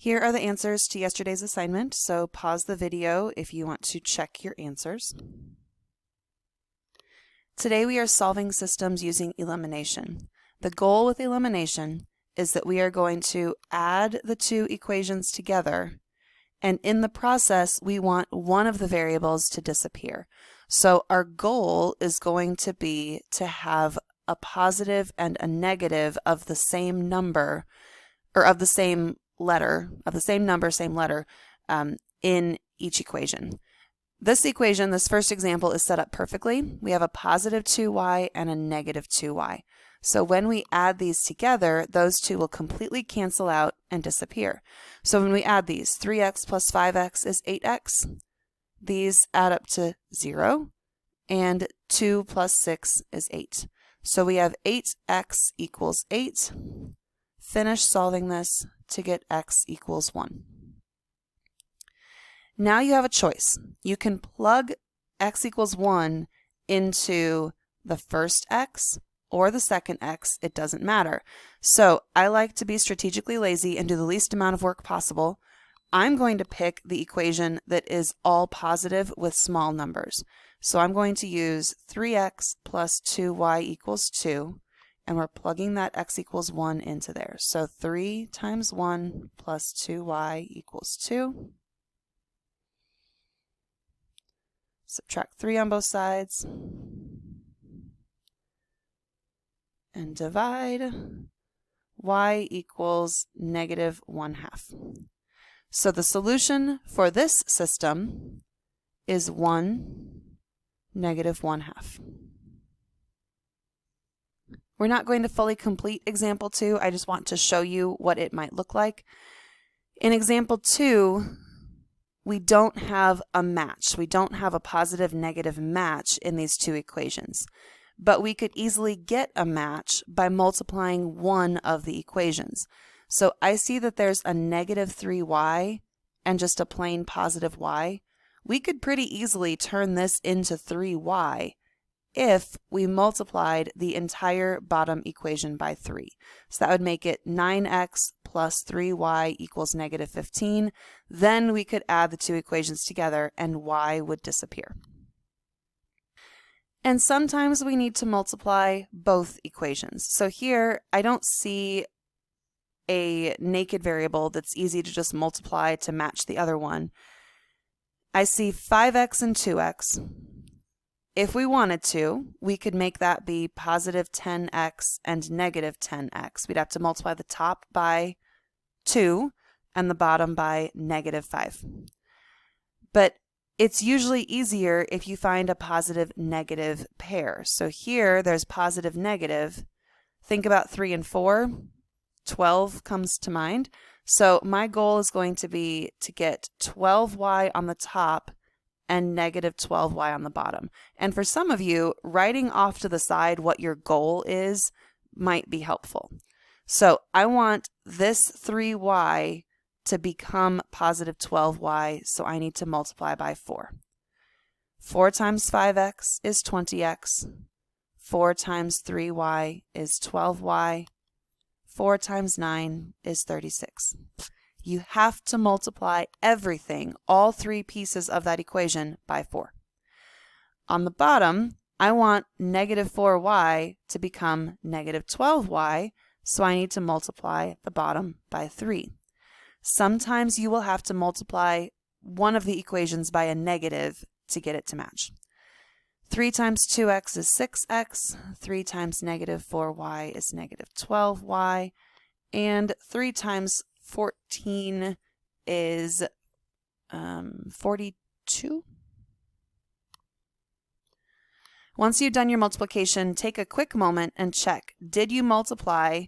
Here are the answers to yesterday's assignment, so pause the video if you want to check your answers. Today we are solving systems using elimination. The goal with elimination is that we are going to add the two equations together, and in the process we want one of the variables to disappear. So our goal is going to be to have a positive and a negative of the same number, or of the same letter, in each equation. This equation, this first example, is set up perfectly. We have a positive 2y and a negative 2y. So when we add these together, those two will completely cancel out and disappear. So when we add these, 3x plus 5x is 8x. These add up to 0, and 2 plus 6 is 8. So we have 8x equals 8. Finish solving this to get x equals 1. Now you have a choice. You can plug x equals 1 into the first x or the second x. It doesn't matter. So I like to be strategically lazy and do the least amount of work possible. I'm going to pick the equation that is all positive with small numbers. So I'm going to use 3x plus 2y equals 2, and we're plugging that x equals 1 into there. So 3 times 1 plus 2y equals 2. Subtract 3 on both sides. And divide. Y equals negative 1/2. So the solution for this system is 1, negative 1/2. We're not going to fully complete example 2. I just want to show you what it might look like. In example 2, we don't have a match. We don't have a positive-negative match in these two equations. But we could easily get a match by multiplying one of the equations. So I see that there's a negative 3y and just a plain positive y. We could pretty easily turn this into 3y if we multiplied the entire bottom equation by 3. So that would make it 9x plus 3y equals negative 15. Then we could add the two equations together and y would disappear. And sometimes we need to multiply both equations. So here I don't see a naked variable that's easy to just multiply to match the other one. I see 5x and 2x. If we wanted to, we could make that be positive 10x and negative 10x. We'd have to multiply the top by 2 and the bottom by negative 5. But it's usually easier if you find a positive-negative pair. So here there's positive-negative. Think about 3 and 4. 12 comes to mind. So my goal is going to be to get 12y on the top and negative 12y on the bottom. And for some of you, writing off to the side what your goal is might be helpful. So I want this 3y to become positive 12y, so I need to multiply by 4. 4 times 5x is 20x. 4 times 3y is 12y. 4 times 9 is 36. You have to multiply everything, all three pieces of that equation, by 4. On the bottom, I want negative 4y to become negative 12y, so I need to multiply the bottom by 3. Sometimes you will have to multiply one of the equations by a negative to get it to match. 3 times 2x is 6x, 3 times negative 4y is negative 12y, and 3 times 14 is 42. Once you've done your multiplication, take a quick moment and check, did you multiply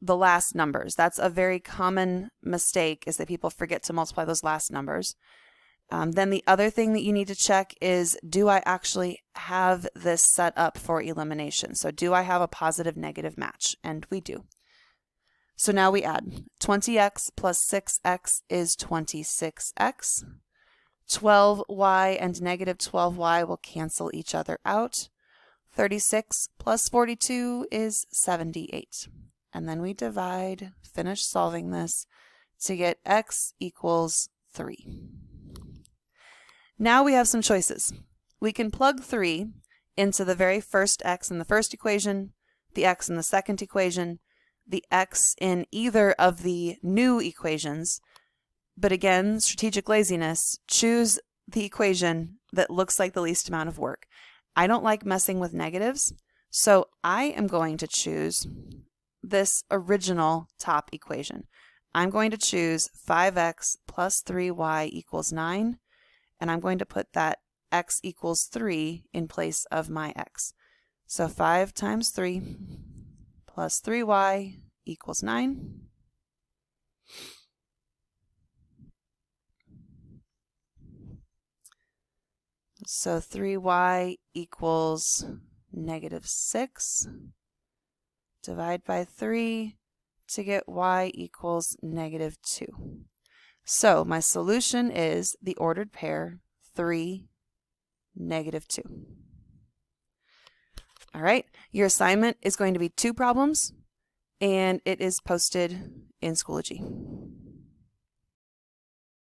the last numbers? That's a very common mistake, is that people forget to multiply those last numbers. Then the other thing that you need to check is, do I actually have this set up for elimination? So do I have a positive-negative match? And we do. So now we add 20x plus 6x is 26x. 12y and negative 12y will cancel each other out. 36 plus 42 is 78. And then we divide, finish solving this to get x equals 3. Now we have some choices. We can plug 3 into the very first x in the first equation, the x in the second equation, the x in either of the new equations. But again, strategic laziness, choose the equation that looks like the least amount of work. I don't like messing with negatives, so I am going to choose this original top equation. I'm going to choose 5x plus 3y equals 9, and I'm going to put that x equals 3 in place of my x. So 5 times 3 plus 3y equals 9. So 3y equals -6. Divide by 3 to get y equals -2. So my solution is the ordered pair 3, -2. All right, your assignment is going to be 2 problems, and it is posted in Schoology.